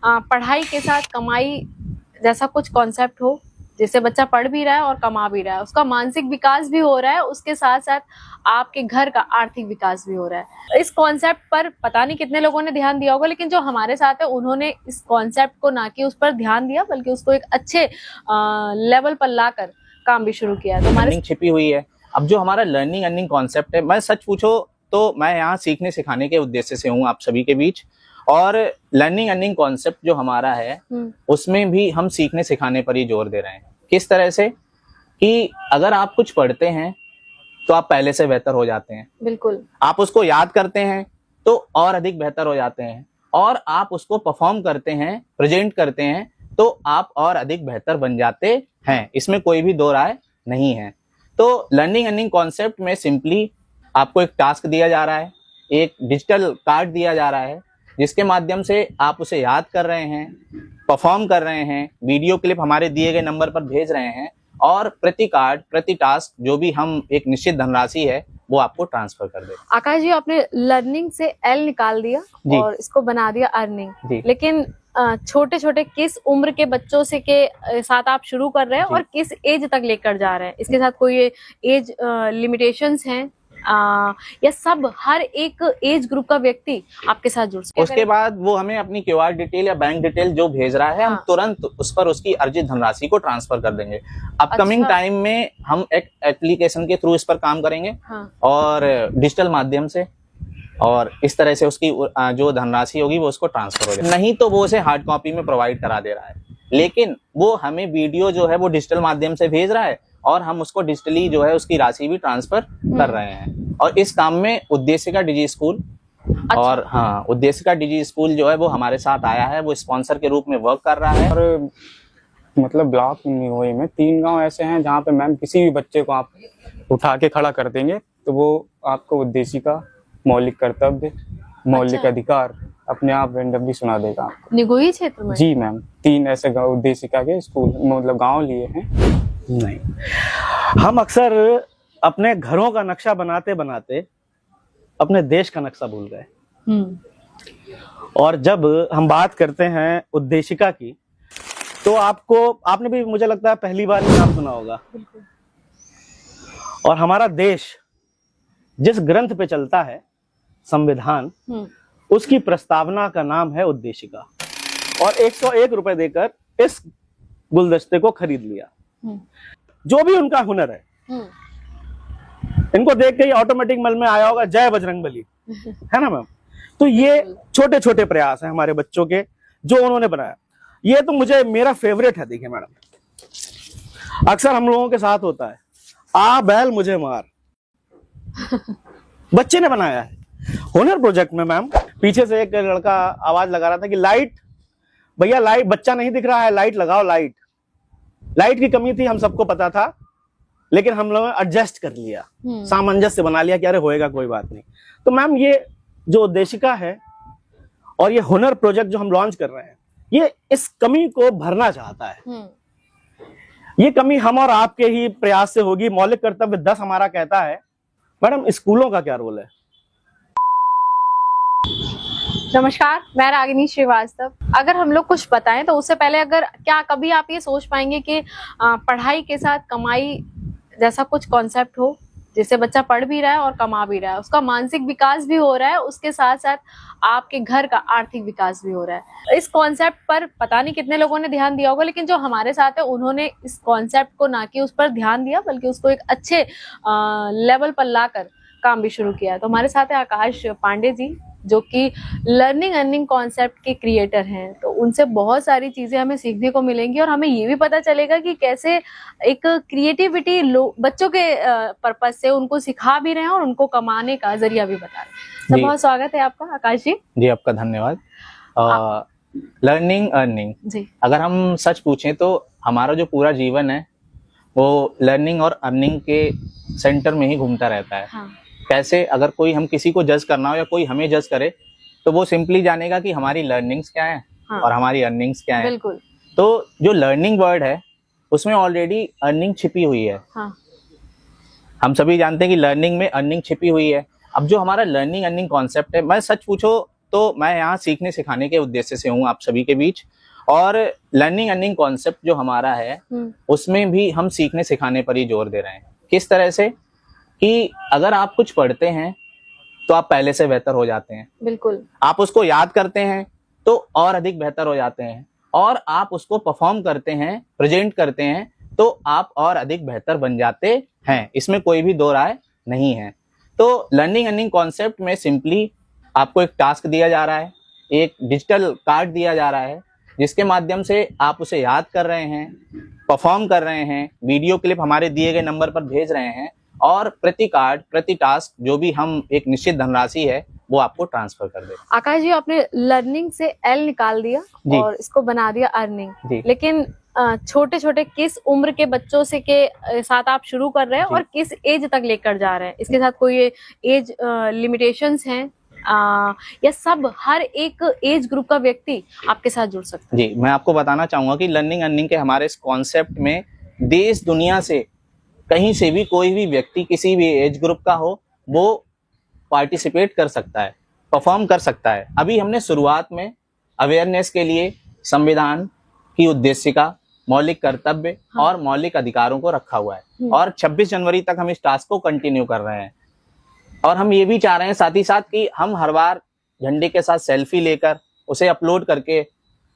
पढ़ाई के साथ कमाई जैसा कुछ कॉन्सेप्ट हो, जिससे बच्चा पढ़ भी रहा है और कमा भी रहा है, उसका मानसिक विकास भी हो रहा है, उसके साथ साथ आपके घर का आर्थिक विकास भी हो रहा है। इस कॉन्सेप्ट पर पता नहीं कितने लोगों ने ध्यान दिया होगा, लेकिन जो हमारे साथ है उन्होंने इस कॉन्सेप्ट को ना कि उस पर ध्यान दिया, बल्कि उसको एक अच्छे लेवल पर लाकर काम भी शुरू किया। तो हमारे छिपी हुई है। अब जो हमारा लर्निंग अर्निंग कॉन्सेप्ट है, मैं सच पूछो तो मैं यहाँ सीखने सिखाने के उद्देश्य से हूँ आप सभी के बीच। और लर्निंग अर्निंग कॉन्सेप्ट जो हमारा है उसमें भी हम सीखने सिखाने पर ही जोर दे रहे हैं। किस तरह से कि अगर आप कुछ पढ़ते हैं तो आप पहले से बेहतर हो जाते हैं। बिल्कुल। आप उसको याद करते हैं तो और अधिक बेहतर हो जाते हैं, और आप उसको परफॉर्म करते हैं, प्रेजेंट करते हैं तो आप और अधिक बेहतर बन जाते हैं। इसमें कोई भी दो राय नहीं है। तो लर्निंग अर्निंग कॉन्सेप्ट में सिंपली आपको एक टास्क दिया जा रहा है, एक डिजिटल कार्ड दिया जा रहा है, जिसके माध्यम से आप उसे याद कर रहे हैं, परफॉर्म कर रहे हैं, वीडियो क्लिप हमारे दिए गए नंबर पर भेज रहे हैं, और प्रति कार्ड प्रति टास्क जो भी हम एक निश्चित धनराशि है वो आपको ट्रांसफर कर दे। आकाश जी, आपने लर्निंग से एल निकाल दिया और इसको बना दिया अर्निंग, लेकिन छोटे छोटे किस उम्र के बच्चों से के साथ आप शुरू कर रहे हैं और किस एज तक लेकर जा रहे हैं? इसके साथ कोई एज लिमिटेशंस हैं या सब हर एक एज ग्रुप का व्यक्ति आपके साथ जुड़ सकता है? उसके बाद वो हमें अपनी क्यूआर डिटेल या बैंक डिटेल जो भेज रहा है, हम तुरंत उस पर उसकी अर्जित धनराशि को ट्रांसफर कर देंगे। अपकमिंग टाइम में हम एक एप्लीकेशन के थ्रू इस पर काम करेंगे और डिजिटल माध्यम से, और इस तरह से उसकी जो धनराशि होगी वो उसको ट्रांसफर हो जाएगी। नहीं तो वो उसे हार्ड कॉपी में प्रोवाइड करा दे रहा है, लेकिन वो हमें वीडियो जो है वो डिजिटल माध्यम से भेज रहा है और हम उसको डिजिटली जो है उसकी राशि भी ट्रांसफर कर रहे हैं। और इस काम में उद्देशिका डिजी स्कूल और उद्देशिका डिजी स्कूल जो है वो हमारे साथ आया है, वो स्पॉन्सर के रूप में वर्क कर रहा है। और मतलब ब्लॉक निगोई में 3 गांव ऐसे हैं जहाँ पे मैम किसी भी बच्चे को आप उठा के खड़ा कर देंगे तो वो आपको उद्देशिका मौलिक कर्तव्य, मौलिक अधिकार अपने आप रेंडमली सुना देगा आपको। निगोई क्षेत्र में? जी मैम, 3 ऐसे उद्देशिका के स्कूल मतलब गांव लिए हैं। नहीं, हम अक्सर अपने घरों का नक्शा बनाते बनाते अपने देश का नक्शा भूल गए। और जब हम बात करते हैं उद्देशिका की तो आपने भी मुझे लगता है पहली बार ही नाम सुना होगा। और हमारा देश जिस ग्रंथ पे चलता है, संविधान, उसकी प्रस्तावना का नाम है उद्देशिका। और 101 रुपए देकर इस गुलदस्ते को खरीद लिया। जो भी उनका हुनर है, इनको देख के ही ऑटोमेटिक मन में आया होगा जय बजरंगबली, है ना मैम? तो ये छोटे छोटे प्रयास हैं हमारे बच्चों के जो उन्होंने बनाया। ये तो मुझे मेरा फेवरेट है। देखिए मैडम, अक्सर हम लोगों के साथ होता है, आ बैल मुझे मार, बच्चे ने बनाया है। हुनर प्रोजेक्ट में मैम पीछे से एक लड़का आवाज लगा रहा था कि लाइट भैया, लाइट, बच्चा नहीं दिख रहा है, लाइट लगाओ। लाइट की कमी थी, हम सबको पता था, लेकिन हम लोगों ने एडजस्ट कर लिया, सामंजस्य बना लिया कि अरे होएगा, कोई बात नहीं। तो मैम ये जो उद्देशिका है और ये हुनर प्रोजेक्ट जो हम लॉन्च कर रहे हैं, ये इस कमी को भरना चाहता है। ये कमी हम और आपके ही प्रयास से होगी। मौलिक कर्तव्य 10 हमारा कहता है। मैडम, स्कूलों का क्या रोल है? नमस्कार, मैं रागिनी श्रीवास्तव। अगर हम लोग कुछ बताएं तो उससे पहले क्या कभी आप ये सोच पाएंगे कि पढ़ाई के साथ कमाई जैसा कुछ कॉन्सेप्ट हो, जिससे बच्चा पढ़ भी रहा है और कमा भी रहा है, उसका मानसिक विकास भी हो रहा है, उसके साथ साथ आपके घर का आर्थिक विकास भी हो रहा है। इस कॉन्सेप्ट पर पता नहीं कितने लोगों ने ध्यान दिया होगा, लेकिन जो हमारे साथ है उन्होंने इस कॉन्सेप्ट को ना कि उस पर ध्यान दिया, बल्कि उसको एक अच्छे लेवल पर लाकर काम भी शुरू किया है। तो हमारे साथ है आकाश पांडे जी, जो कि लर्निंग अर्निंग कॉन्सेप्ट के क्रिएटर हैं। तो उनसे बहुत सारी चीजें हमें सीखने को मिलेंगी और हमें ये भी पता चलेगा कि कैसे एक क्रिएटिविटी बच्चों के पर्पस से उनको सिखा भी रहे हैं और उनको कमाने का जरिया भी बता रहे हैं। तो बहुत स्वागत है आपका आकाश जी। जी, आपका धन्यवाद। लर्निंग अर्निंग जी, अगर हम सच पूछें तो हमारा जो पूरा जीवन है वो लर्निंग और अर्निंग के सेंटर में ही घूमता रहता है। कैसे, अगर कोई हम किसी को जज करना हो या कोई हमें जज करे तो वो सिंपली जानेगा कि हमारी लर्निंग्स क्या है और हमारी अर्निंग्स क्या है। बिल्कुल। तो जो लर्निंग वर्ड है उसमें ऑलरेडी अर्निंग छिपी हुई है। हम सभी जानते हैं कि लर्निंग में अर्निंग छिपी हुई है। अब जो हमारा लर्निंग अर्निंग कॉन्सेप्ट है, मैं सच पूछो तो मैं यहाँ सीखने सिखाने के उद्देश्य से हूँ आप सभी के बीच। और लर्निंग अर्निंग कॉन्सेप्ट जो हमारा है उसमें भी हम सीखने सिखाने पर ही जोर दे रहे हैं। किस तरह से कि अगर आप कुछ पढ़ते हैं तो आप पहले से बेहतर हो जाते हैं, बिल्कुल। आप उसको याद करते हैं तो और अधिक बेहतर हो जाते हैं, और आप उसको परफॉर्म करते हैं, प्रेजेंट करते हैं तो आप और अधिक बेहतर बन जाते हैं। इसमें कोई भी दो राय नहीं है। तो लर्निंग अर्निंग कॉन्सेप्ट में सिंपली आपको एक टास्क दिया जा रहा है, एक डिजिटल कार्ड दिया जा रहा है, जिसके माध्यम से आप उसे याद कर रहे हैं, परफॉर्म कर रहे हैं, वीडियो क्लिप हमारे दिए गए नंबर पर भेज रहे हैं, और प्रति कार्ड प्रति टास्क जो भी हम एक निश्चित धनराशि है वो आपको ट्रांसफर कर दे। आकाश जी, आपने लर्निंग से एल निकाल दिया और इसको बना दिया अर्निंग, लेकिन छोटे छोटे किस उम्र के बच्चों से के साथ आप शुरू कर रहे हैं और किस एज तक लेकर जा रहे हैं? इसके साथ कोई एज लिमिटेशंस हैं या सब हर एक एज ग्रुप का व्यक्ति आपके साथ जुड़ सकता है? जी, मैं आपको बताना चाहूंगा कि लर्निंग अर्निंग के हमारे इस कॉन्सेप्ट में देश दुनिया से कहीं से भी कोई भी व्यक्ति किसी भी एज ग्रुप का हो वो पार्टिसिपेट कर सकता है, परफॉर्म कर सकता है। अभी हमने शुरुआत में अवेयरनेस के लिए संविधान की उद्देशिका, मौलिक कर्तव्य और मौलिक अधिकारों को रखा हुआ है, और 26 जनवरी तक हम इस टास्क को कंटिन्यू कर रहे हैं। और हम ये भी चाह रहे हैं साथ ही साथ कि हम हर बार झंडे के साथ सेल्फी लेकर उसे अपलोड करके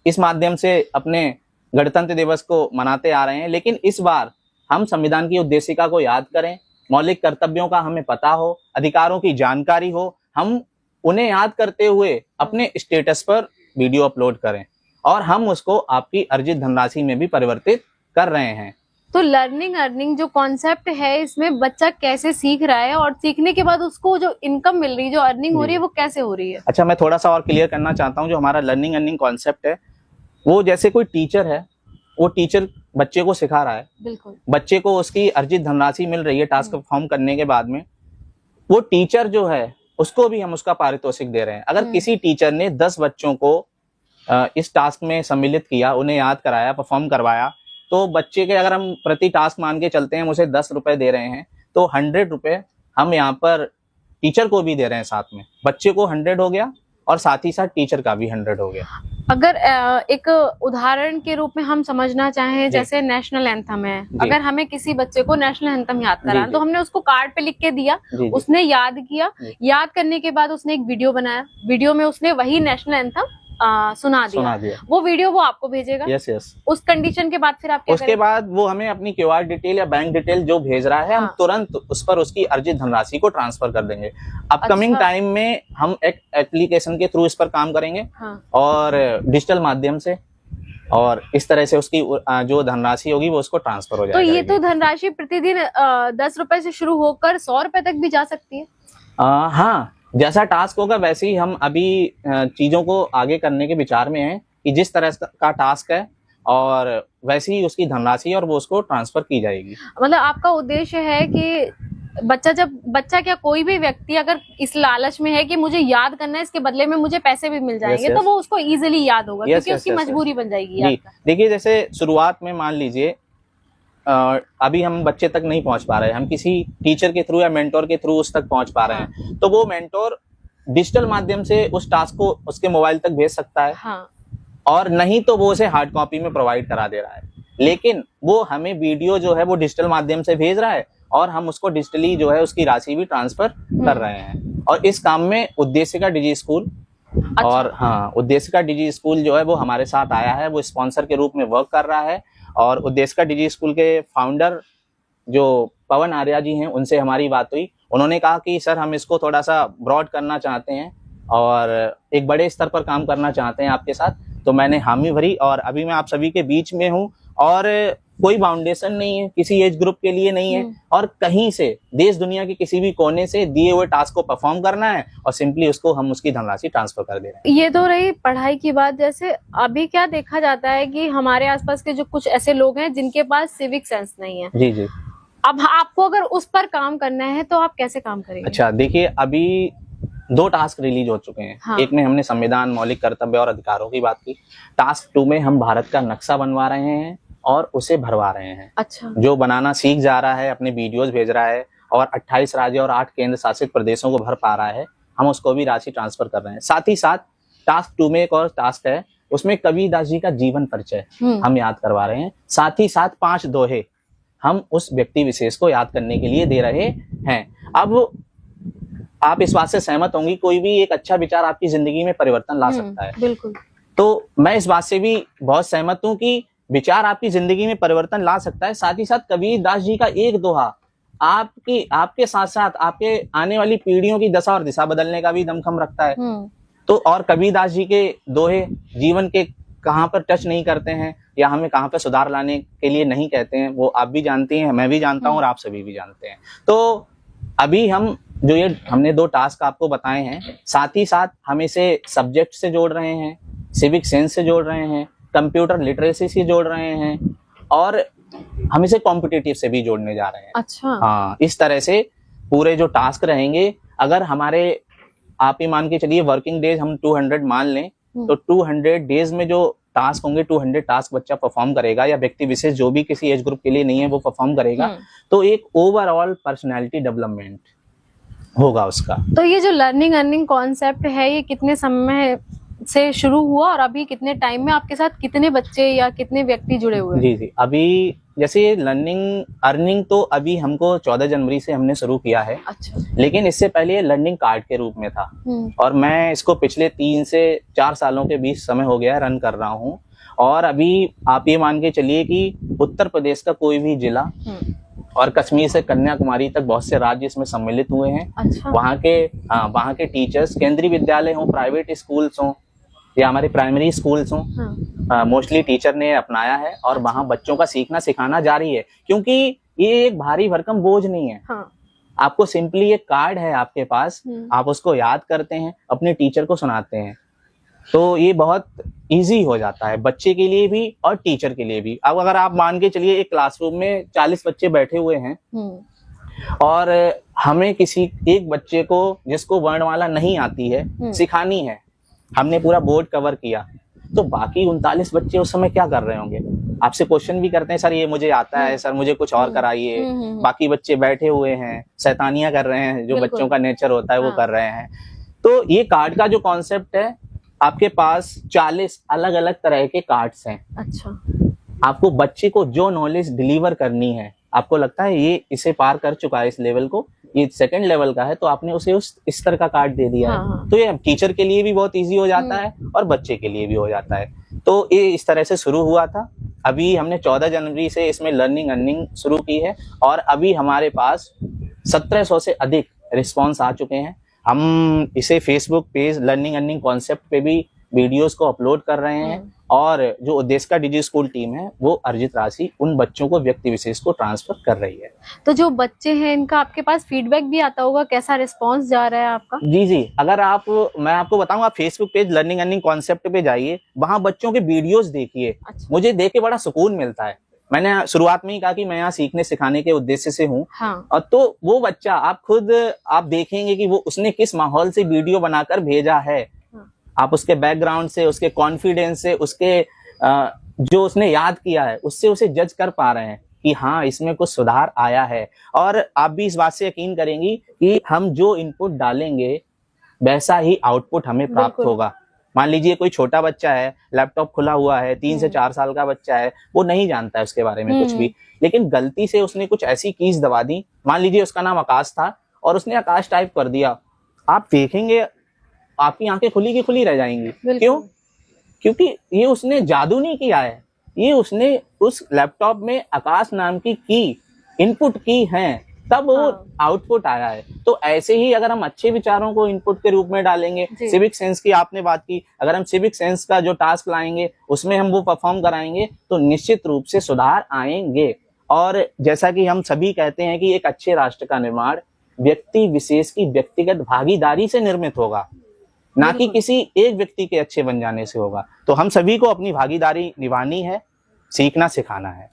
इस माध्यम से अपने गणतंत्र दिवस को मनाते आ रहे हैं। लेकिन इस बार हम संविधान की उद्देशिका को याद करें, मौलिक कर्तव्यों का हमें पता हो, अधिकारों की जानकारी हो, हम उन्हें याद करते हुए अपने स्टेटस पर वीडियो अपलोड करें, और हम उसको आपकी अर्जित धनराशि में भी परिवर्तित कर रहे हैं। तो लर्निंग अर्निंग जो कॉन्सेप्ट है, इसमें बच्चा कैसे सीख रहा है और सीखने के बाद उसको जो इनकम मिल रही है, जो अर्निंग हो रही है, वो कैसे हो रही है? अच्छा, मैं थोड़ा सा और क्लियर करना चाहता हूँ। जो हमारा लर्निंग अर्निंग कॉन्सेप्ट है वो जैसे कोई टीचर है, वो टीचर बच्चे को सिखा रहा है, बिल्कुल, बच्चे को उसकी अर्जित धनराशि मिल रही है टास्क परफॉर्म करने के बाद में। वो टीचर जो है उसको भी हम उसका पारितोषिक दे रहे हैं। अगर किसी टीचर ने 10 बच्चों को इस टास्क में सम्मिलित किया, उन्हें याद कराया, परफॉर्म करवाया, तो बच्चे के अगर हम प्रति टास्क मान के चलते हैं, उसे 10 रुपए दे रहे हैं, तो 100 रुपए हम यहाँ पर टीचर को भी दे रहे हैं। साथ में बच्चे को 100 हो गया और साथ ही साथ टीचर का भी 100 हो गया। अगर एक उदाहरण के रूप में हम समझना चाहें, जैसे नेशनल एंथम है, अगर हमें किसी बच्चे को नेशनल एंथम याद कराना, तो हमने उसको कार्ड पे लिख के दिया, उसने याद किया, याद करने के बाद उसने एक वीडियो बनाया, वीडियो में उसने वही नेशनल एंथम सुना दिया। वो वीडियो वो आपको भेजेगा। Yes yes. उस कंडीशन के बाद फिर आप क्या उसके करेंगे? बाद वो हमें अपनी क्यूआर डिटेल या बैंक डिटेल जो भेज रहा है, हम तुरंत उस पर उसकी अर्जित धनराशि को ट्रांसफर कर देंगे। अपकमिंग टाइम में हम एक एप्लीकेशन के थ्रू इस पर काम करेंगे और डिजिटल माध्यम से, और इस तरह से उसकी जो धनराशि होगी वो उसको ट्रांसफर हो जाएगी। तो ये तो धनराशि प्रतिदिन 10 रुपए से शुरू होकर 100 रुपए तक भी जा सकती है? हाँ, जैसा टास्क होगा वैसे ही हम अभी चीजों को आगे करने के विचार में हैं कि जिस तरह का टास्क है और वैसे ही उसकी धनराशि और वो उसको ट्रांसफर की जाएगी। मतलब आपका उद्देश्य है कि बच्चा क्या कोई भी व्यक्ति अगर इस लालच में है कि मुझे याद करना है, इसके बदले में मुझे पैसे भी मिल जाएंगे, तो वो उसको इजीली याद होगा, क्योंकि उसकी मजबूरी बन जाएगी याद करना। देखिए, जैसे शुरुआत में मान लीजिए अभी हम बच्चे तक नहीं पहुंच पा रहे हैं, हम किसी टीचर के थ्रू या मेंटोर के थ्रू उस तक पहुंच पा रहे हैं, तो वो मेंटोर डिजिटल माध्यम से उस टास्क को उसके मोबाइल तक भेज सकता है, और नहीं तो वो उसे हार्ड कॉपी में प्रोवाइड करा दे रहा है। लेकिन वो हमें वीडियो जो है वो डिजिटल माध्यम से भेज रहा है, और हम उसको डिजिटली जो है उसकी राशि भी ट्रांसफर कर रहे हैं। और इस काम में उद्देशिका डिजी स्कूल और उद्देशिका डिजी स्कूल जो है वो हमारे साथ आया है, वो स्पॉन्सर के रूप में वर्क कर रहा है। और उद्देशिका डिजी स्कूल के फाउंडर जो पवन आर्या जी हैं, उनसे हमारी बात हुई। उन्होंने कहा कि सर, हम इसको थोड़ा सा ब्रॉड करना चाहते हैं और एक बड़े स्तर पर काम करना चाहते हैं आपके साथ। तो मैंने हामी भरी, और अभी मैं आप सभी के बीच में हूँ, और कोई बाउंडेशन नहीं है, किसी एज ग्रुप के लिए नहीं है, और कहीं से देश दुनिया के किसी भी कोने से दिए हुए टास्क को परफॉर्म करना है और सिंपली उसको हम उसकी धनराशि ट्रांसफर कर दे रहे हैं। ये तो रही पढ़ाई की बात। जैसे अभी क्या देखा जाता है कि हमारे आसपास के जो कुछ ऐसे लोग हैं जिनके पास सिविक सेंस नहीं है। जी जी। अब आपको अगर उस पर काम करना है तो आप कैसे काम करेंगे? अच्छा, देखिए, अभी 2 टास्क रिलीज हो चुके हैं। एक में हमने संविधान, मौलिक कर्तव्य और अधिकारों की बात की। टास्क 2 में हम भारत का नक्शा बनवा रहे हैं और उसे भरवा रहे हैं। अच्छा। जो बनाना सीख जा रहा है, अपने वीडियोस भेज रहा है और 28 राज्य और 8 केंद्र शासित प्रदेशों को भर पा रहा है, हम उसको भी राशि ट्रांसफर कर रहे हैं। साथ ही साथ टास्क 2 में एक और टास्क है, उसमें कबीरदास जी का जीवन परिचय हम याद करवा रहे हैं। साथ ही साथ 5 दोहे हम उस व्यक्ति विशेष को याद करने के लिए दे रहे हैं। अब आप इस बात से सहमत होंगी, कोई भी एक अच्छा विचार आपकी जिंदगी में परिवर्तन ला सकता है। बिल्कुल। तो मैं इस बात से भी बहुत सहमत हूं कि विचार आपकी जिंदगी में परिवर्तन ला सकता है। साथ ही साथ कबीरदास जी का एक दोहा आपके साथ साथ आपके आने वाली पीढ़ियों की दशा और दिशा बदलने का भी दमखम रखता है। तो और कबीरदास जी के दोहे जीवन के कहाँ पर टच नहीं करते हैं या हमें कहाँ पर सुधार लाने के लिए नहीं कहते हैं, वो आप भी जानती हैं, मैं भी जानता हूँ और आप सभी भी जानते हैं। तो अभी हमने 2 टास्क आपको बताए हैं, साथ ही साथ हम इसे सब्जेक्ट से जोड़ रहे हैं, सिविक सेंस से जोड़ रहे हैं, कंप्यूटर लिटरेसी से जोड़ रहे हैं और हम इसे कॉम्पिटिटिव से भी जोड़ने जा रहे हैं। अच्छा। हाँ, इस तरह से पूरे जो टास्क रहेंगे, अगर हमारे आप ही मान के चलिए वर्किंग डेज हम 200 मान लें, तो 200 डेज में जो टास्क होंगे 200 टास्क बच्चा परफॉर्म करेगा या व्यक्ति विशेष जो भी किसी एज ग्रुप के लिए नहीं है वो परफॉर्म करेगा, तो एक ओवरऑल पर्सनैलिटी डेवलपमेंट होगा उसका। तो ये जो लर्निंग अर्निंग कॉन्सेप्ट है, ये कितने समय से शुरू हुआ और अभी कितने टाइम में आपके साथ कितने बच्चे या कितने व्यक्ति जुड़े हुए हैं? जी, अभी जैसे लर्निंग अर्निंग तो अभी हमको 14 जनवरी से हमने शुरू किया है। अच्छा। लेकिन इससे पहले ये लर्निंग कार्ड के रूप में था और मैं इसको पिछले 3 से 4 सालों के बीच समय हो गया रन कर रहा हूँ। और अभी आप ये मान के चलिए कि उत्तर प्रदेश का कोई भी जिला और कश्मीर से कन्याकुमारी तक बहुत से राज्य इसमें सम्मिलित हुए हैं। अच्छा। वहाँ के टीचर्स, केंद्रीय विद्यालय हो, प्राइवेट स्कूल्स हो या हमारे प्राइमरी स्कूल्स हो, मोस्टली टीचर ने अपनाया है और वहाँ बच्चों का सीखना सिखाना जारी है, क्योंकि ये एक भारी भरकम बोझ नहीं है। आपको सिंपली एक कार्ड है आपके पास, आप उसको याद करते हैं, अपने टीचर को सुनाते हैं, तो ये बहुत इजी हो जाता है बच्चे के लिए भी और टीचर के लिए भी। अब अगर आप मान के चलिए एक क्लासरूम में 40 बच्चे बैठे हुए हैं और हमें किसी एक बच्चे को जिसको वर्णमाला नहीं आती है सिखानी है, हमने पूरा बोर्ड कवर किया, तो बाकी 39 बच्चे उस समय क्या कर रहे होंगे? आपसे क्वेश्चन भी करते हैं, सर ये मुझे आता है, सर मुझे कुछ और कराइए। बाकी बच्चे बैठे हुए हैं, शैतानियां कर रहे हैं, जो बच्चों का नेचर होता है वो कर रहे हैं। तो ये कार्ड का जो कॉन्सेप्ट है, आपके पास 40 अलग अलग तरह के कार्ड्स हैं। अच्छा। आपको बच्चे को जो नॉलेज डिलीवर करनी है, आपको लगता है ये इसे पार कर चुका है इस लेवल को, ये 2nd लेवल का है, तो आपने उसे इस तरह का कार्ड दे दिया है। तो ये टीचर के लिए भी बहुत इजी हो जाता है और बच्चे के लिए भी हो जाता है। तो ये इस तरह से शुरू हुआ था। अभी हमने 14 जनवरी से इसमें लर्निंग अर्निंग शुरू की है और अभी हमारे पास 1700 से अधिक रिस्पॉन्स आ चुके हैं। हम इसे Facebook page learning earning concept पे भी वीडियोस को अपलोड कर रहे हैं और जो उद्देश्य का डिजी स्कूल टीम है वो अर्जित राशि उन बच्चों को व्यक्ति विशेष को ट्रांसफर कर रही है। तो जो बच्चे हैं इनका आपके पास फीडबैक भी आता होगा, कैसा रिस्पांस जा रहा है आपका? जी, अगर मैं आपको बताऊं, आप Facebook page learning earning concept पे जाइए, वहां बच्चों के वीडियोस देखिए। अच्छा। मुझे देख के बड़ा सुकून मिलता है। मैंने शुरुआत में ही कहा कि मैं यहाँ सीखने सिखाने के उद्देश्य से हूँ। और तो वो बच्चा आप देखेंगे कि वो उसने किस माहौल से वीडियो बनाकर भेजा है। आप उसके बैकग्राउंड से, उसके कॉन्फिडेंस से, उसके जो उसने याद किया है उससे उसे जज कर पा रहे हैं कि हाँ इसमें कुछ सुधार आया है। और आप भी इस बात से यकीन करेंगी कि हम जो इनपुट डालेंगे वैसा ही आउटपुट हमें प्राप्त होगा। मान लीजिए कोई छोटा बच्चा है, लैपटॉप खुला हुआ है, 3 से 4 साल का बच्चा है, वो नहीं जानता है उसके बारे में कुछ भी, लेकिन गलती से उसने कुछ ऐसी कीज दबा दी, मान लीजिए उसका नाम आकाश था और उसने आकाश टाइप कर दिया, आप देखेंगे आपकी आंखें खुली की खुली रह जाएंगी। क्यों? क्योंकि ये उसने जादू नहीं किया है, ये उसने उस लैपटॉप में आकाश नाम की इनपुट की है, तब वो आउटपुट आया है। तो ऐसे ही अगर हम अच्छे विचारों को इनपुट के रूप में डालेंगे, सिविक सेंस की आपने बात की, अगर हम सिविक सेंस का जो टास्क लाएंगे उसमें हम वो परफॉर्म कराएंगे तो निश्चित रूप से सुधार आएंगे। और जैसा कि हम सभी कहते हैं कि एक अच्छे राष्ट्र का निर्माण व्यक्ति विशेष की व्यक्तिगत भागीदारी से निर्मित होगा, ना कि किसी एक व्यक्ति के अच्छे बन जाने से होगा। तो हम सभी को अपनी भागीदारी निभानी है, सीखना सिखाना है।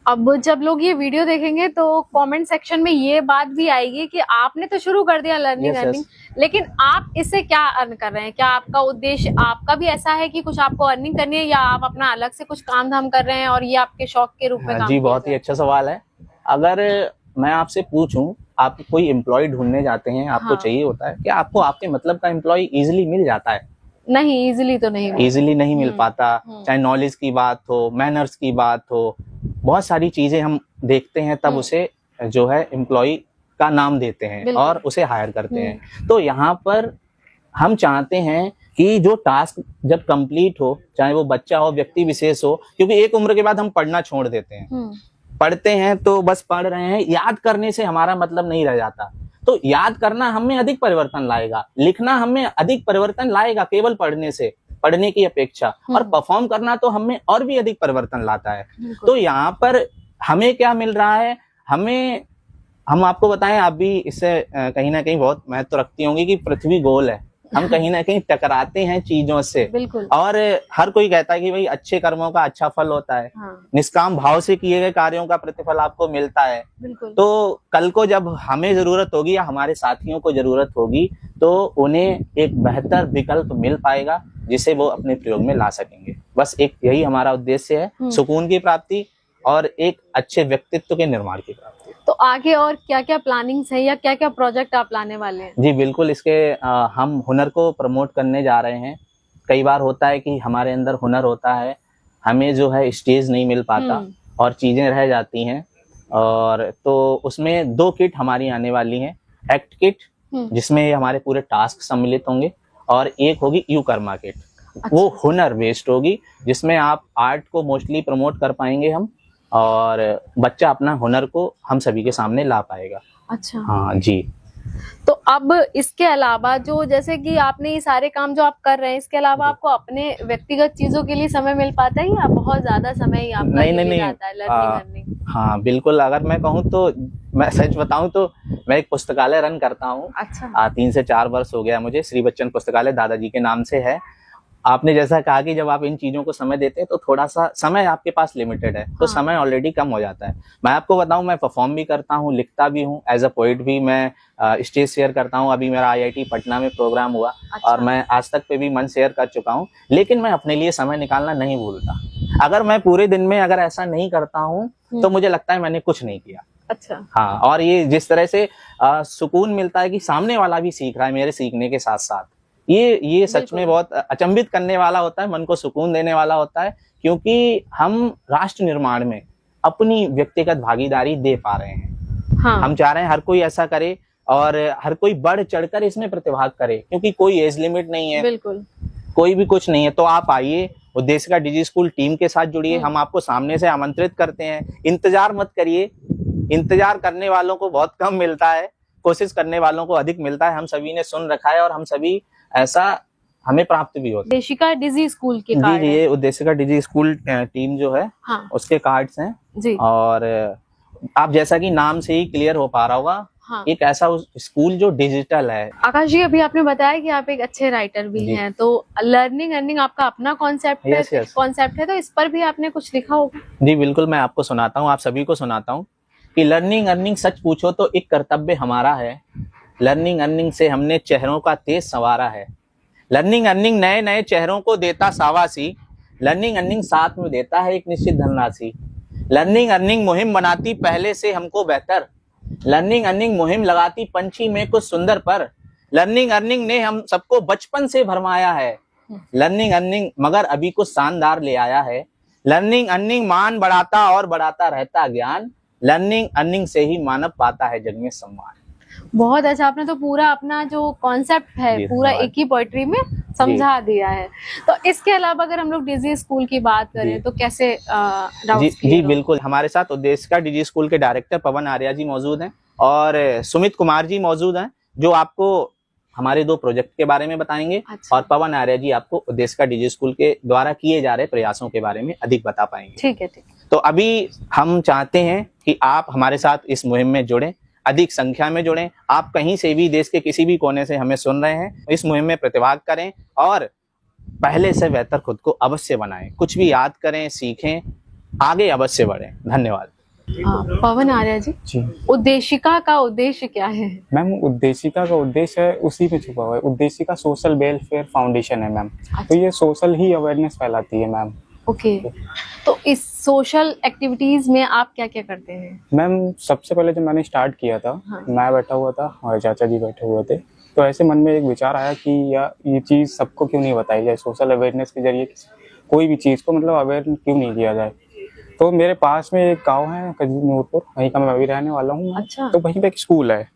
अब जब लोग ये वीडियो देखेंगे तो कमेंट सेक्शन में ये बात भी आएगी कि आपने तो शुरू कर दिया लर्निंग अर्निंग, लेकिन आप इससे क्या अर्न कर रहे हैं? क्या आपका उद्देश्य आपका भी ऐसा है कि कुछ आपको अर्निंग करनी है, या आप अपना अलग से कुछ काम धाम कर रहे हैं और ये आपके शौक के रूप में काम? जी, बहुत ही अच्छा सवाल है। अगर मैं आपसे पूछूं, आप कोई एम्प्लॉय ढूंढने जाते हैं, आपको चाहिए होता है कि आपको आपके मतलब का एम्प्लॉय इजीली मिल जाता है? नहीं, इजीली तो नहीं मिलता। इजीली नहीं मिल पाता। चाहे नॉलेज की बात हो, मैनर्स की बात हो, बहुत सारी चीजें हम देखते हैं, तब उसे जो है एम्प्लॉय का नाम देते हैं और उसे हायर करते हैं। तो यहाँ पर हम चाहते हैं कि जो टास्क जब कंप्लीट हो, चाहे वो बच्चा हो, व्यक्ति विशेष हो, क्योंकि एक उम्र के बाद हम पढ़ना छोड़ देते हैं। पढ़ते हैं तो बस पढ़ रहे हैं, याद करने से हमारा मतलब नहीं रह जाता। तो याद करना हमें अधिक परिवर्तन लाएगा, लिखना हमें अधिक परिवर्तन लाएगा केवल पढ़ने से, पढ़ने की अपेक्षा, और परफॉर्म करना तो हमें और भी अधिक परिवर्तन लाता है। तो यहाँ पर हमें क्या मिल रहा है, हम आपको बताएं, आप भी इससे कहीं ना कहीं बहुत महत्व रखती होंगी कि पृथ्वी गोल है, हम कहीं ना कहीं टकराते हैं चीजों से। बिल्कुल। और हर कोई कहता है कि भाई अच्छे कर्मों का अच्छा फल होता है। निष्काम भाव से किए गए कार्यों का प्रतिफल आपको मिलता है। बिल्कुल। तो कल को जब हमें जरूरत होगी या हमारे साथियों को जरूरत होगी, तो उन्हें एक बेहतर विकल्प मिल पाएगा जिसे वो अपने प्रयोग में ला सकेंगे। बस एक यही हमारा उद्देश्य है, सुकून की प्राप्ति और एक अच्छे व्यक्तित्व के निर्माण की प्राप्ति। तो आगे और क्या क्या प्लानिंग्स है या क्या क्या प्रोजेक्ट आप लाने वाले हैं? जी बिल्कुल, इसके हम हुनर को प्रमोट करने जा रहे हैं। कई बार होता है कि हमारे अंदर हुनर होता है, हमें जो है स्टेज नहीं मिल पाता और चीजें रह जाती हैं, और तो उसमें 2 किट हमारी आने वाली हैं। एक्ट किट, जिसमें हमारे पूरे टास्क सम्मिलित होंगे, और एक होगी यू कर्मा किट। वो हुनर बेस्ड होगी, जिसमें आप आर्ट को मोस्टली प्रमोट कर पाएंगे हम, और बच्चा अपना हुनर को हम सभी के सामने ला पाएगा। अच्छा। हाँ जी। तो अब इसके अलावा जो, जैसे कि आपने ये सारे काम जो आप कर रहे हैं, इसके अलावा आपको अपने व्यक्तिगत चीजों के लिए समय मिल पाता है या बहुत ज्यादा समय ही आपका नहीं जाता है लर्निंग करने? हाँ बिल्कुल, अगर मैं कहूँ तो, मैं सच बताऊं तो मैं एक पुस्तकालय रन करता हूँ। अच्छा। 3 से 4 वर्ष हो गया मुझे। श्री बच्चन पुस्तकालय दादाजी के नाम से है। आपने जैसा कहा कि जब आप इन चीजों को समय देते हैं तो थोड़ा सा समय आपके पास लिमिटेड है, तो समय ऑलरेडी कम हो जाता है। मैं आपको बताऊं, मैं परफॉर्म भी करता हूं, लिखता भी हूं, एज अ पोइट भी मैं स्टेज शेयर करता हूं। अभी मेरा IIT पटना में प्रोग्राम हुआ। अच्छा। और मैं आज तक पे भी मंच शेयर कर चुका हूं, लेकिन मैं अपने लिए समय निकालना नहीं भूलता। अगर मैं पूरे दिन में अगर ऐसा नहीं करता हूँ तो मुझे लगता है मैंने कुछ नहीं किया। अच्छा। हाँ, और ये जिस तरह से सुकून मिलता है कि सामने वाला भी सीख रहा है मेरे सीखने के साथ साथ, ये सच में बहुत अचंभित करने वाला होता है, मन को सुकून देने वाला होता है, क्योंकि हम राष्ट्र निर्माण में अपनी व्यक्तिगत भागीदारी दे पा रहे हैं। हाँ। हम चाह रहे हैं हर कोई ऐसा करे और हर कोई बढ़ चढ़कर इसमें प्रतिभाग करे, क्योंकि कोई एज लिमिट नहीं है। बिल्कुल। कोई भी कुछ नहीं है। तो आप आइए, उद्देशिका डिजी स्कूल टीम के साथ जुड़िए। हम आपको सामने से आमंत्रित करते हैं। इंतजार मत करिए, इंतजार करने वालों को बहुत कम मिलता है, कोशिश करने वालों को अधिक मिलता है। हम सभी ने सुन रखा है और हम सभी ऐसा हमें प्राप्त भी होता है। उद्देशिका डिजी स्कूल के कार्ड जी, ये उद्देशिका डिजी स्कूल टीम जो है, हाँ, उसके कार्ड्स हैं जी। और आप जैसा कि नाम से ही क्लियर हो पा रहा होगा, हाँ, एक ऐसा स्कूल जो डिजिटल है। आकाश जी, अभी आपने बताया कि आप एक अच्छे राइटर भी हैं, तो लर्निंग अर्निंग आपका अपना कॉन्सेप्ट है, तो इस पर भी आपने कुछ लिखा होगा? जी बिल्कुल, मैं आपको सुनाता हूँ, आप सभी को सुनाता हूँ कि लर्निंग अर्निंग सच पूछो तो एक कर्तव्य हमारा है। लर्निंग अर्निंग से हमने चेहरों का तेज संवारा है। लर्निंग अर्निंग नए नए चेहरों को देता सावासी। लर्निंग अर्निंग साथ में देता है एक निश्चित धनराशि। लर्निंग अर्निंग मुहिम बनाती पहले से हमको बेहतर। लर्निंग अर्निंग मुहिम लगाती पंछी में कुछ सुंदर पर। लर्निंग अर्निंग ने हम सबको बचपन से भरमाया है। लर्निंग अर्निंग मगर अभी कुछ शानदार ले आया है। लर्निंग अर्निंग मान बढ़ाता और बढ़ाता रहता ज्ञान। लर्निंग अर्निंग से ही मानव पाता है जग में सम्मान। बहुत अच्छा, आपने तो पूरा अपना जो कॉन्सेप्ट है पूरा एक ही पोएट्री में समझा दिया है। तो इसके अलावा अगर हम लोग डिजी स्कूल की बात करें तो कैसे जी बिल्कुल, हमारे साथ उद्देशिका डिजी स्कूल के डायरेक्टर पवन आर्या जी मौजूद हैं और सुमित कुमार जी मौजूद हैं, जो आपको हमारे 2 प्रोजेक्ट के बारे में बताएंगे। अच्छा। और पवन आर्या जी आपको उद्देशिका डिजी स्कूल के द्वारा किए जा रहे प्रयासों के बारे में अधिक बता पाएंगे। ठीक है, ठीक। तो अभी हम चाहते हैं कि आप हमारे साथ इस मुहिम में जुड़ें, अधिक संख्या में जुड़ें। आप कहीं से भी, देश के किसी भी कोने से हमें सुन रहे हैं, इस मुहिम में प्रतिभाग करें और पहले से बेहतर खुद को अवश्य बनाएं। कुछ भी याद करें, सीखें, आगे अवश्य बढ़ें। धन्यवाद। पवन आर्या जी, उद्देशिका का उद्देश्य क्या है? मैम, उद्देशिका का उद्देश्य है उसी में छुपा हुआ है। उद्देशिका सोशल वेलफेयर फाउंडेशन है मैम। तो ये सोशल ही अवेयरनेस फैलाती है मैम। ओके। तो इस सोशल एक्टिविटीज में आप क्या क्या करते हैं? मैम सबसे पहले जब मैंने स्टार्ट किया था, हाँ। मैं बैठा हुआ था और चाचा जी बैठे हुए थे, तो ऐसे मन में एक विचार आया कि यार ये चीज़ सबको क्यों नहीं बताई जाए, सोशल अवेयरनेस के जरिए कोई भी चीज़ को मतलब अवेयर क्यों नहीं किया जाए। तो मेरे पास में एक गाँव है कजी नूरपुर, वहीं का मैं अभी रहने वाला हूँ। अच्छा। तो वहीं पे एक स्कूल है,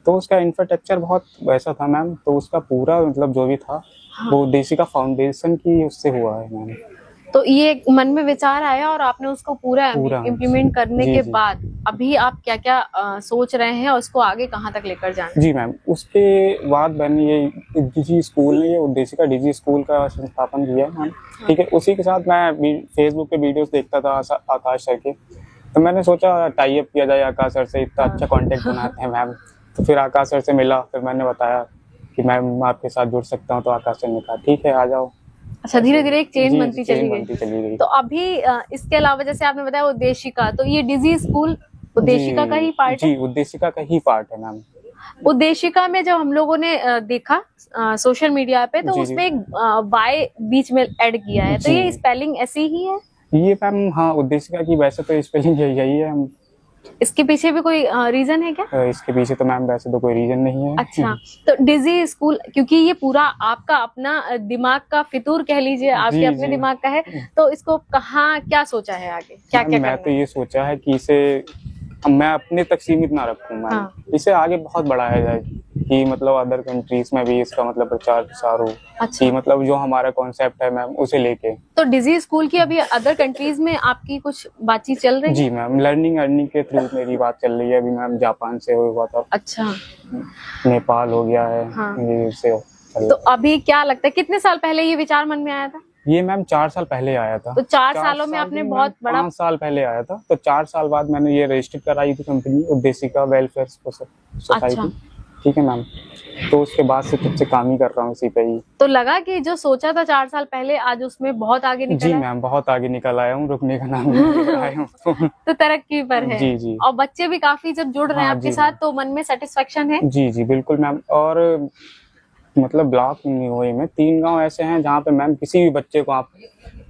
तो उसका इंफ्रास्ट्रक्चर बहुत वैसा था मैम, तो उसका पूरा मतलब जो भी था वो देसी का फाउंडेशन की उससे हुआ है मैम। तो ये मन में विचार आया और आपने उसको पूरा पूरा इम्प्लीमेंट करने जी, के जी। बाद अभी आप क्या क्या सोच रहे हैं और उसको आगे कहाँ तक लेकर जाना? जी मैम, उसके बाद मैंने ये डिजी स्कूल ने ये उद्देशिका डिजी स्कूल का संस्थापन किया मैम। ठीक है, उसी के साथ मैं फेसबुक पे वीडियोस देखता था आकाश सर के, तो मैंने सोचा टाई अप किया जाए आकाश सर से, इतना अच्छा कंटेंट बनाते हैं मैम। तो फिर आकाश सर से मिला, फिर मैंने बताया कि मैम आपके साथ जुड़ सकता हूँ, तो आकाश सर ने कहा ठीक है आ जाओ। अच्छा, धीरे धीरे एक चेन जी, बनती चेन चली बनती गई। चली गई। तो अभी इसके अलावा जैसे आपने बताया उद्देशिका, तो ये डिजी स्कूल उद्देशिका का ही पार्ट है? जी, उद्देशिका का ही पार्ट है मैम। उद्देशिका में जब हम लोगों ने देखा सोशल मीडिया पे, तो जी, उसमें एक वाई बीच में ऐड किया है, तो जी। ये स्पेलिंग ऐसी ही है? ये मैम हाँ, उद्देशिका की वैसे तो स्पेलिंग यही है। इसके पीछे भी कोई रीजन है क्या? इसके पीछे तो मैम वैसे तो कोई रीजन नहीं है। अच्छा, तो डिजी स्कूल, क्योंकि ये पूरा आपका अपना दिमाग का फितूर कह लीजिए, आपके जी, अपने जी। दिमाग का है, तो इसको कहाँ क्या सोचा है आगे, क्या क्या मैं करना तो है? ये सोचा है कि इसे मैं अपने तक सीमित ना रखूं मैम। हाँ। इसे आगे बहुत बढ़ाया जाए कि मतलब अदर कंट्रीज में भी इसका मतलब प्रचार प्रसार हो। अच्छा। कि मतलब जो हमारा कॉन्सेप्ट है मैम उसे लेके। तो डिजी स्कूल की अभी अदर कंट्रीज में आपकी कुछ बातचीत चल रही है? जी मैम, लर्निंग अर्निंग के थ्रू मेरी बात चल रही है अभी मैम। जापान से हुआ था, अच्छा, नेपाल हो गया है। हाँ। ये से तो अभी क्या लगता है कितने साल पहले ये विचार मन में आया था? ये मैम 4 साल पहले आया था। तो 4 सालों में साल आपने नहीं, बहुत मैम, बड़ा 5 साल पहले आया था, तो 4 साल बाद मैंने ये रजिस्टर कराई थी कंपनी उद्देशिका वेलफेयर सोसाइटी। अच्छा। ठीक है मैम, तो उसके बाद से तब से काम ही कर रहा हूँ इसी पे ही। तो लगा कि जो सोचा था 4 साल पहले, आज उसमें बहुत आगे जी निकला है? मैम, बहुत आगे निकल आया हूँ, रुकने का नाम नहीं ले रहा हूँ। तो तरक्की पर है। जी, जी। और बच्चे भी काफी जब जुड़ रहे हैं हाँ, आपके जी, साथ, तो मन में सेटिस्फेक्शन है? जी जी बिल्कुल मैम। और मतलब ब्लॉक निगोई में 3 गांव ऐसे हैं जहाँ पे मैम किसी भी बच्चे को आप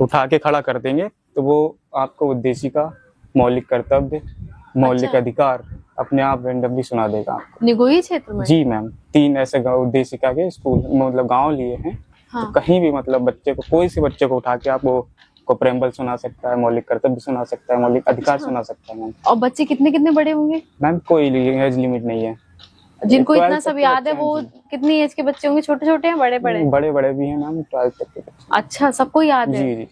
उठा के खड़ा कर देंगे तो वो आपको उद्देशिका, मौलिक कर्तव्य, मौलिक अच्छा। अधिकार अपने आप रैंडमली सुना देगा आपको। निगोही क्षेत्र में? जी मैम, 3 ऐसे गाँव उद्देशिका के स्कूल मतलब गांव लिए हैं। हाँ। तो कहीं भी मतलब बच्चे को, कोई से बच्चे को उठा के आप वो को प्रेम्बल सुना सकता है, मौलिक कर्तव्य सुना सकता है, मौलिक अधिकार अच्छा। सुना सकता है मैम। और बच्चे कितने कितने बड़े होंगे? मैम कोई एज लिमिट नहीं है। जिनको 12 इतना तक सब के याद है, बच्चे वो हैं जी। कितनी एज के बच्चे होंगे? छोटे छोटे हैं, बड़े बड़े? बड़े बड़े भी हैं मैम, 12 तक के बच्चे। अच्छा, सबको याद है? जी जी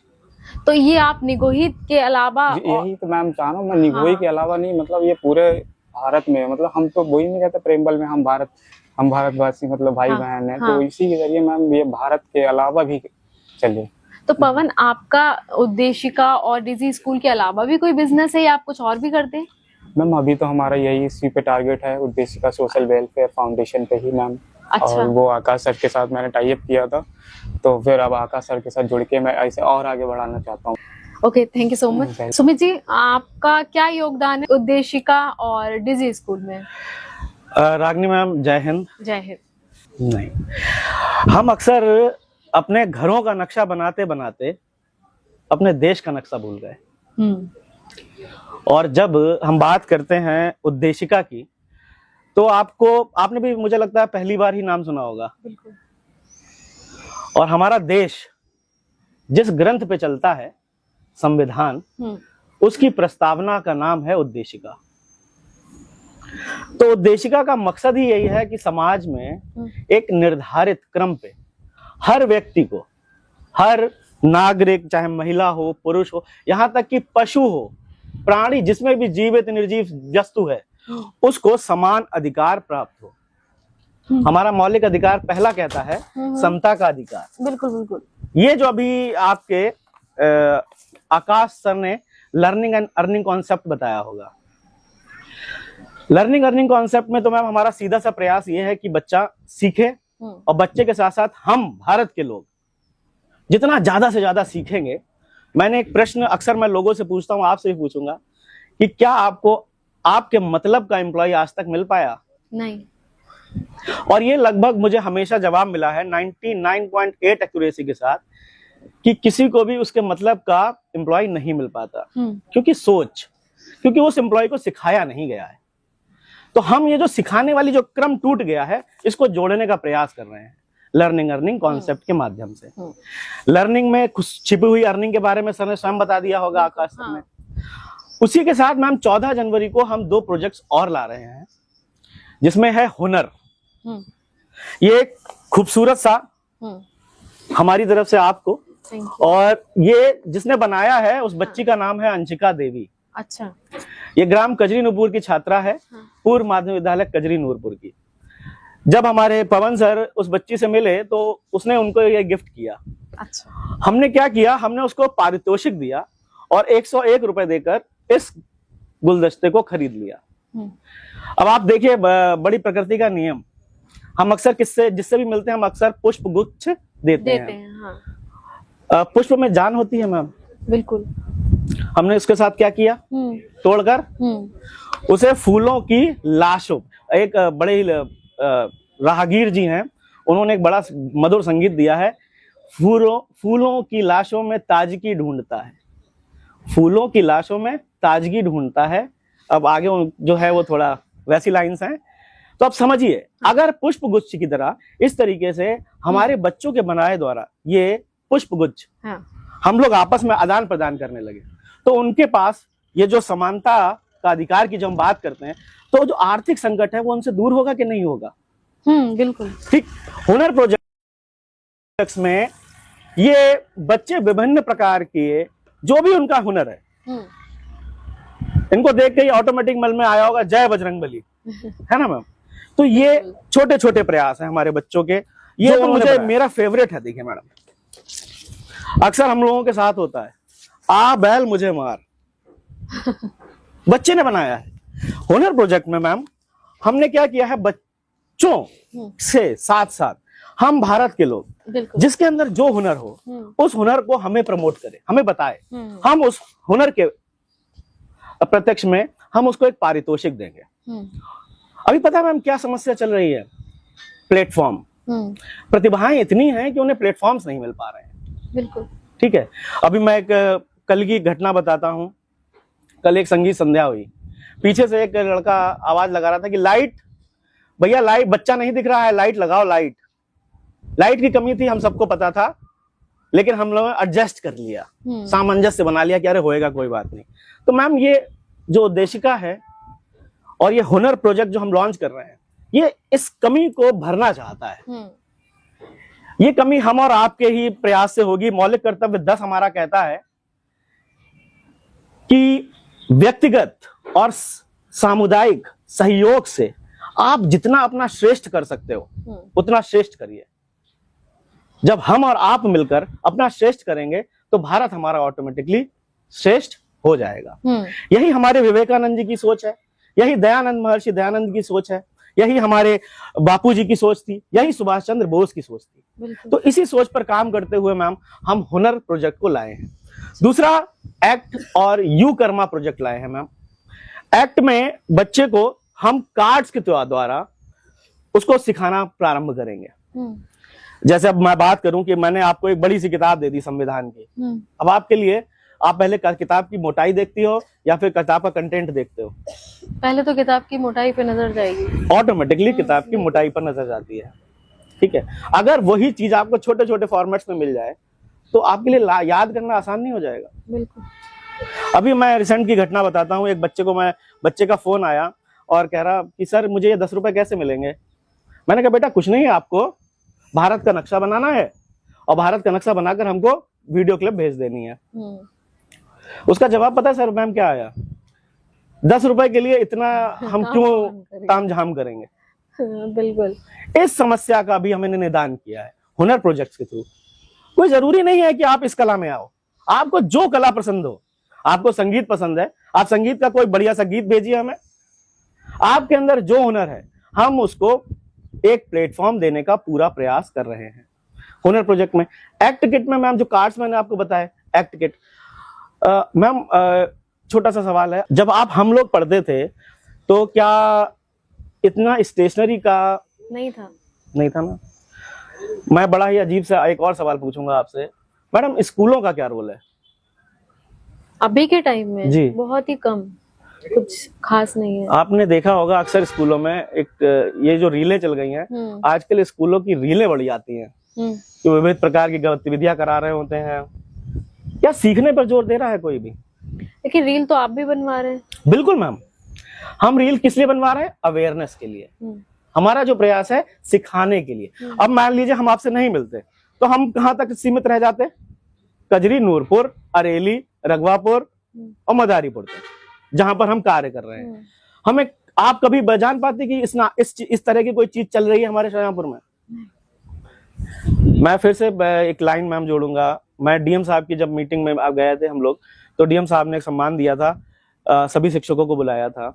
तो ये आप निगोही के अलावा जी, यही तो मैम चाह रहा हूँ मैं। निगोही हाँ। के अलावा नहीं, मतलब ये पूरे भारत में, मतलब हम तो वही नहीं कहते प्रेमबल में हम भारतवासी मतलब भाई हाँ, बहन है। हाँ। तो इसी के जरिए मैम ये भारत के अलावा भी चले। तो पवन, आपका उद्देशिका और डिजी स्कूल के अलावा भी कोई बिजनेस है या आप कुछ और भी करते हैं? मैम अभी तो हमारा यही इसी पे टारगेट है, उद्देशिका सोशल वेलफेयर फाउंडेशन पे ही मैम। अच्छा। और वो आकाश सर के साथ मैंने टाई अप किया था, तो फिर अब आकाश सर के साथ जुड़ के मैं ऐसे और आगे बढ़ाना चाहता हूँ। Okay, thank you so much. Sumit ji, आपका क्या योगदान है उद्देशिका और डिजी स्कूल में? रागनी मैम, जय हिंद। जय हिंद। नहीं, हम अक्सर अपने घरों का नक्शा बनाते बनाते अपने देश का नक्शा भूल गए। और जब हम बात करते हैं उद्देशिका की, तो आपने भी मुझे लगता है पहली बार ही नाम सुना होगा। बिल्कुल। और हमारा देश जिस ग्रंथ पे चलता है, संविधान, उसकी प्रस्तावना का नाम है उद्देशिका। तो उद्देशिका का मकसद ही यही है कि समाज में एक निर्धारित क्रम पे हर व्यक्ति को, हर नागरिक, चाहे महिला हो, पुरुष हो, यहाँ तक कि पशु हो, प्राणी, जिसमें भी जीवित निर्जीव वस्तु है, उसको समान अधिकार प्राप्त हो। हमारा मौलिक अधिकार पहला कहता है समता का अधिकार। बिल्कुल बिल्कुल। ये जो अभी आपके आकाश सर ने लर्निंग एंड अर्निंग कॉन्सेप्ट बताया होगा, लर्निंग अर्निंग कॉन्सेप्ट में तो मैम हमारा सीधा सा प्रयास ये है कि बच्चा सीखे, और बच्चे के साथ साथ हम भारत के लोग जितना ज्यादा से ज्यादा सीखेंगे। मैंने एक प्रश्न अक्सर मैं लोगों से पूछता हूं, आपसे भी पूछूंगा कि क्या आपको आपके मतलब का एम्प्लॉय आज तक मिल पाया? नहीं। और ये लगभग मुझे हमेशा जवाब मिला है 99.8 एक्यूरेसी के साथ कि किसी को भी उसके मतलब का एम्प्लॉय नहीं मिल पाता, क्योंकि उस एम्प्लॉय को सिखाया नहीं गया है। तो हम ये जो सिखाने वाली जो क्रम टूट गया है, इसको जोड़ने का प्रयास कर रहे हैं लर्निंग अर्निंग कॉन्सेप्ट के माध्यम से। लर्निंग में कुछ छिपी हुई अर्निंग के बारे में सर ने स्वयं बता दिया होगा आकाश सर ने। उसी के साथ मैम 14 जनवरी को हम 2 प्रोजेक्ट्स और ला रहे हैं, जिसमें है हुनर। ये एक खूबसूरत सा हमारी तरफ से आपको, और ये जिसने बनाया है उस बच्ची का नाम है अंशिका देवी। अच्छा। ये ग्राम कजरी नूरपुर की छात्रा है, पूर्व माध्यमिक विद्यालय कजरी नूरपुर की। जब हमारे पवन सर उस बच्ची से मिले तो उसने उनको ये गिफ्ट किया। अच्छा। हमने क्या किया, हमने उसको पारितोषिक दिया और 101 रुपए देकर इस गुलदस्ते को खरीद लिया। अब आप देखिए, बड़ी प्रकृति का नियम, हम अक्सर जिससे भी मिलते हैं हम अक्सर पुष्प गुच्छ देते हैं। हाँ। पुष्प में जान होती है मैम, बिल्कुल। हमने उसके साथ क्या किया, तोड़कर उसे फूलों की लाशों, एक बड़े राहगीर जी हैं, उन्होंने एक बड़ा मधुर संगीत दिया है, फूलों की लाशों में ताजगी ढूंढता है, फूलों की लाशों में ताजगी ढूंढता है। अब आगे जो है वो थोड़ा वैसी लाइंस हैं। तो आप समझिए, अगर पुष्प गुच्छ की तरह इस तरीके से हमारे बच्चों के बनाए द्वारा ये पुष्प गुच्छ हम लोग आपस में आदान प्रदान करने लगे, तो उनके पास ये जो समानता का अधिकार की जो हम बात करते हैं, तो जो आर्थिक संकट है वो उनसे दूर होगा कि नहीं होगा। बिल्कुल ठीक। हुनर प्रोजेक्ट्स में ये बच्चे विभिन्न प्रकार के जो भी उनका हुनर है, इनको देख के ही ऑटोमेटिक मन में आया होगा जय बजरंगबली, है ना मैम। तो ये छोटे छोटे प्रयास हैं हमारे बच्चों के। ये तो मुझे मेरा फेवरेट है। देखिए मैडम, अक्सर हम लोगों के साथ होता है, आ बैल मुझे मार, बच्चे ने बनाया है। हुनर प्रोजेक्ट में मैम हमने क्या किया है, बच्चों से साथ साथ हम भारत के लोग जिसके अंदर जो हुनर हो उस हुनर को हमें प्रमोट करें, हमें बताए, हम उस हुनर के प्रत्यक्ष में हम उसको एक पारितोषिक देंगे। अभी पता है मैम क्या समस्या चल रही है, प्लेटफॉर्म। प्रतिभाएं इतनी हैं कि उन्हें प्लेटफॉर्म्स नहीं मिल पा रहे हैं। बिल्कुल। ठीक है। अभी मैं एक कल की घटना बताता हूँ। कल एक संगीत संध्या हुई, पीछे से एक लड़का आवाज लगा रहा था कि लाइट भैया, लाइट, बच्चा नहीं दिख रहा है, लाइट लगाओ। लाइट की कमी थी, हम सबको पता था, लेकिन हम लोगों ने एडजस्ट कर लिया, सामंजस्य बना लिया कि अरे होएगा, कोई बात नहीं। तो मैम ये जो उद्देशिका है और ये हुनर प्रोजेक्ट जो हम लॉन्च कर रहे हैं, ये इस कमी को भरना चाहता है। ये कमी हम और आपके ही प्रयास से होगी। मौलिक कर्तव्य 10 हमारा कहता है कि व्यक्तिगत और सामुदायिक सहयोग से आप जितना अपना श्रेष्ठ कर सकते हो उतना श्रेष्ठ करिए। जब हम और आप मिलकर अपना श्रेष्ठ करेंगे तो भारत हमारा ऑटोमेटिकली श्रेष्ठ हो जाएगा। यही हमारे विवेकानंद जी की सोच है, यही दयानंद महर्षि दयानंद की सोच है, यही हमारे बापूजी की सोच थी, यही सुभाष चंद्र बोस की सोच थी। तो इसी सोच पर काम करते हुए मैम हम हुनर प्रोजेक्ट को लाए हैं। दूसरा, एक्ट और यू कर्मा प्रोजेक्ट लाए हैं मैम। एक्ट में बच्चे को हम कार्ड्स के द्वारा उसको सिखाना प्रारंभ करेंगे। जैसे अब मैं बात करूं कि मैंने आपको एक बड़ी सी किताब दे दी संविधान की, अब आपके लिए, आप पहले किताब की मोटाई देखती हो या फिर किताब का कंटेंट देखते हो? पहले तो किताब की मोटाई पे नजर जाएगी, ऑटोमेटिकली किताब की मोटाई पर नजर जाती है। ठीक है। अगर वही चीज आपको छोटे छोटे फॉर्मेट्स में मिल जाए तो आपके लिए याद करना आसान नहीं हो जाएगा। बिल्कुल। अभी मैं रिसेंट की घटना बताता हूँ। एक बच्चे का फोन आया और कह रहा कि सर मुझे ये 10 रुपए कैसे मिलेंगे। मैंने कहा बेटा कुछ नहीं है, आपको भारत का नक्शा बनाना है और भारत का नक्शा बनाकर हमको वीडियो क्लिप भेज देनी है। उसका जवाब पता है सर मैम क्या आया? 10 रुपए के लिए इतना हम क्यों तामझाम करेंगे। बिल्कुल। इस समस्या का भी हमने निदान किया है हुनर प्रोजेक्ट्स के थ्रू। कोई जरूरी नहीं है कि आप इस कला में आओ, आपको जो कला पसंद हो, आपको संगीत पसंद है, आप संगीत का कोई बढ़िया सा गीत भेजिए हमें। आपके अंदर जो हुनर है हम उसको एक प्लेटफॉर्म देने का पूरा प्रयास कर रहे हैं हुनर प्रोजेक्ट में। एक्ट किट में मैम जो कार्ड्स मैंने आपको बताया, एक्ट किट मैम, छोटा सा सवाल है, जब आप हम लोग पढ़ते थे तो क्या इतना स्टेशनरी का नहीं था ना? मैं बड़ा ही अजीब सा एक और सवाल पूछूंगा आपसे। मैडम स्कूलों का क्या रोल है? अभी के टाइम में जी। बहुत ही कम, कुछ खास नहीं है। आपने देखा होगा अक्सर स्कूलों में एक ये जो रीलें चल गई हैं, आजकल स्कूलों की रीलें बढ़ी आती हैं कि विविध प्रकार की गतिविधियां करा रहे होते हैं। क्या सीखने पर जोर दे रहा है कोई भी? लेकिन रील तो आप भी बनवा रहे हैं। बिल्कुल मैम, हम रील किस लिए बनवा रहे हैं? अवेयरनेस के लिए। हमारा जो प्रयास है सिखाने के लिए। अब मान लीजिए हम आपसे नहीं मिलते तो हम कहाँ तक सीमित रह जाते? कजरी, नूरपुर, अरेली, रघवापुर और मदारीपुर तक, जहां पर हम कार्य कर रहे हैं। हमें आप कभी जान पाते कि इस तरह की कोई चीज चल रही है हमारे शाहजहांपुर में? मैं फिर से एक लाइन मैम जोड़ूंगा। मैं डीएम साहब की जब मीटिंग में आप गए थे हम लोग, तो डीएम साहब ने एक सम्मान दिया था, सभी शिक्षकों को बुलाया था,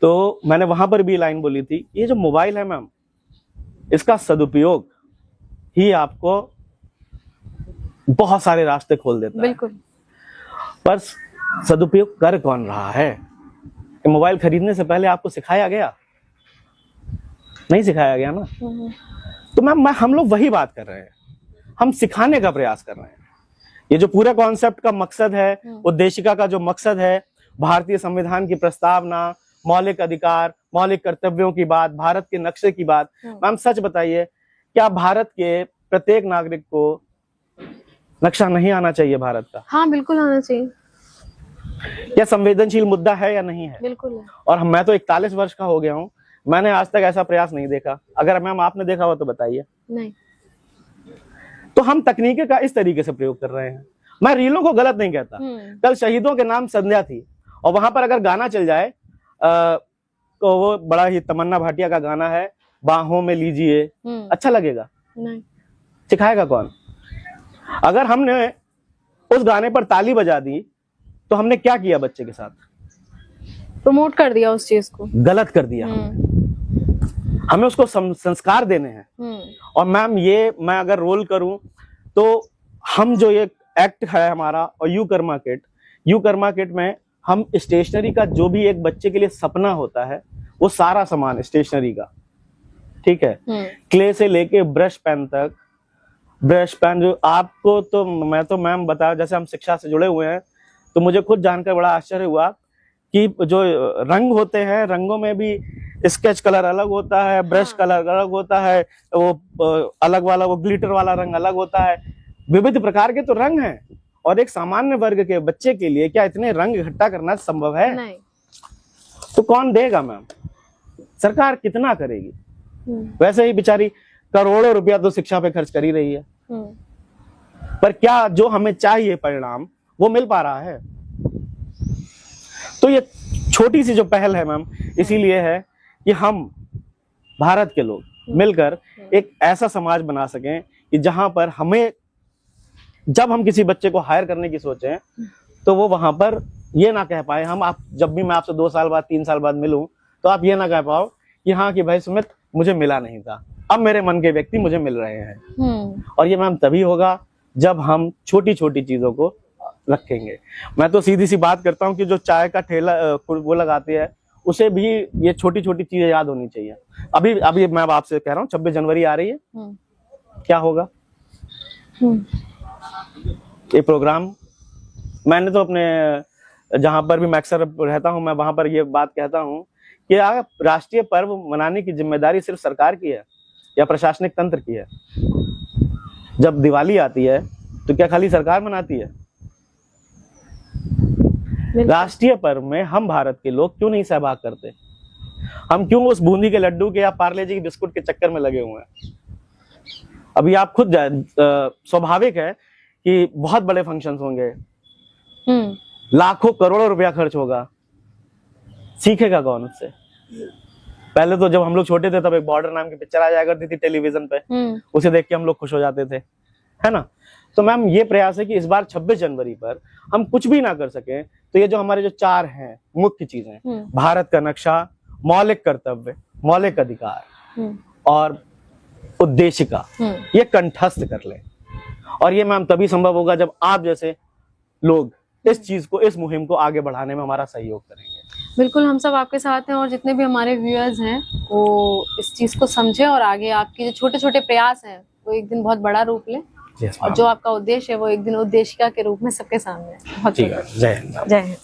तो मैंने वहां पर भी लाइन बोली थी, ये जो मोबाइल है मैम, इसका सदुपयोग ही आपको बहुत सारे रास्ते खोल देता है। बिल्कुल। पर सदुपयोग कर कौन रहा है? मोबाइल खरीदने से पहले आपको सिखाया गया? नहीं सिखाया गया ना। तो मैम हम लोग वही बात कर रहे हैं, हम सिखाने का प्रयास कर रहे हैं। ये जो पूरा कॉन्सेप्ट का मकसद है, उद्देशिका का जो मकसद है, भारतीय संविधान की प्रस्तावना, मौलिक अधिकार, मौलिक कर्तव्यों की बात, भारत के नक्शे की बात। मैम सच बताइए, क्या भारत के प्रत्येक नागरिक को नक्शा नहीं आना चाहिए भारत का? हाँ बिल्कुल आना चाहिए। क्या संवेदनशील मुद्दा है या नहीं है? बिल्कुल है। और मैं तो 41 वर्ष का हो गया हूँ, मैंने आज तक ऐसा प्रयास नहीं देखा। अगर मैम आपने देखा हो तो बताइए। नहीं। तो हम तकनीकी का इस तरीके से प्रयोग कर रहे हैं। मैं रीलों को गलत नहीं कहता। कल शहीदों के नाम संध्या थी और वहां पर अगर गाना चल जाए तो वो बड़ा ही तमन्ना भाटिया का गाना है, बाहों में लीजिए, अच्छा लगेगा? नहीं। सिखाएगा कौन? अगर हमने उस गाने पर ताली बजा दी तो हमने क्या किया बच्चे के साथ? प्रमोट कर दिया उस चीज को, गलत कर दिया। हमें उसको संस्कार देने हैं। और मैम ये मैं अगर रोल करूं तो हम जो ये एक्ट है हमारा और यू कर्मा किट में हम स्टेशनरी का जो भी एक बच्चे के लिए सपना होता है वो सारा सामान स्टेशनरी का, ठीक है, क्ले से लेके ब्रश पेन तक, ब्रश पेन जो आपको तो मैं तो मैम बता, जैसे हम शिक्षा से जुड़े हुए हैं तो मुझे खुद जानकर बड़ा आश्चर्य हुआ कि जो रंग होते हैं, रंगों में भी स्केच कलर अलग होता है, ब्रश कलर अलग होता है, वो अलग वाला वो ग्लिटर वाला रंग अलग होता है। विविध प्रकार के तो रंग हैं और एक सामान्य वर्ग के बच्चे के लिए क्या इतने रंग इकट्ठा करना संभव है? नहीं। तो कौन देगा मैम? सरकार कितना करेगी? वैसे ही बेचारी करोड़ों रुपया तो शिक्षा पे खर्च कर ही रही है, पर क्या जो हमें चाहिए परिणाम वो मिल पा रहा है? तो ये छोटी सी जो पहल है मैम इसीलिए है कि हम भारत के लोग मिलकर एक ऐसा समाज बना सकें कि जहां पर हमें, जब हम किसी बच्चे को हायर करने की सोचें तो वो वहां पर ये ना कह पाए, हम आप जब भी मैं आपसे 2 साल बाद 3 साल बाद मिलूं तो आप ये ना कह पाओ कि हाँ कि भाई सुमित मुझे मिला नहीं था, अब मेरे मन के व्यक्ति मुझे मिल रहे हैं। और ये मैम तभी होगा जब हम छोटी छोटी चीजों को रखेंगे। मैं तो सीधी सी बात करता हूँ कि जो चाय का ठेला वो लगाती है उसे भी ये छोटी छोटी चीजें याद होनी चाहिए। अभी मैं आपसे कह रहा हूँ 26 जनवरी आ रही है, क्या होगा ये प्रोग्राम? मैंने तो अपने जहां पर भी मैं अक्सर रहता हूं मैं वहां पर ये बात कहता हूं कि राष्ट्रीय पर्व मनाने की जिम्मेदारी सिर्फ सरकार की है या प्रशासनिक तंत्र की है? जब दिवाली आती है तो क्या खाली सरकार मनाती है? राष्ट्रीय पर्व में हम भारत के लोग क्यों नहीं सहभाग करते? हम क्यों उस बूंदी के लड्डू के या पार्ले जी के बिस्कुट के चक्कर में लगे हुए हैं? अभी आप खुद स्वाभाविक है कि बहुत बड़े फंक्शंस होंगे, लाखों करोड़ों रुपया खर्च होगा, सीखेगा कौन उससे? पहले तो जब हम लोग छोटे थे तब एक बॉर्डर नाम की पिक्चर आ जाया करती थी टेलीविजन पे, उसे देख के हम लोग खुश हो जाते थे, है ना? तो मैम ये प्रयास है कि इस बार 26 जनवरी पर हम कुछ भी ना कर सके तो ये जो हमारे जो 4 हैं मुख्य चीजें, भारत का नक्शा, मौलिक कर्तव्य, मौलिक अधिकार और उद्देशिका, ये कंठस्थ कर लें। और ये मैम तभी संभव होगा जब आप जैसे लोग इस चीज को, इस मुहिम को आगे बढ़ाने में हमारा सहयोग करेंगे। बिल्कुल, हम सब आपके साथ हैं और जितने भी हमारे व्यूअर्स हैं वो इस चीज को समझे और आगे आपके जो छोटे छोटे प्रयास हैं वो एक दिन बहुत बड़ा रूप ले। Yes, और ma'am. जो आपका उद्देश्य है वो एक दिन उद्देशिका के रूप में सबके सामने है। बहुत ठीक है, बढ़िया। जय हिंद। जय हिंद।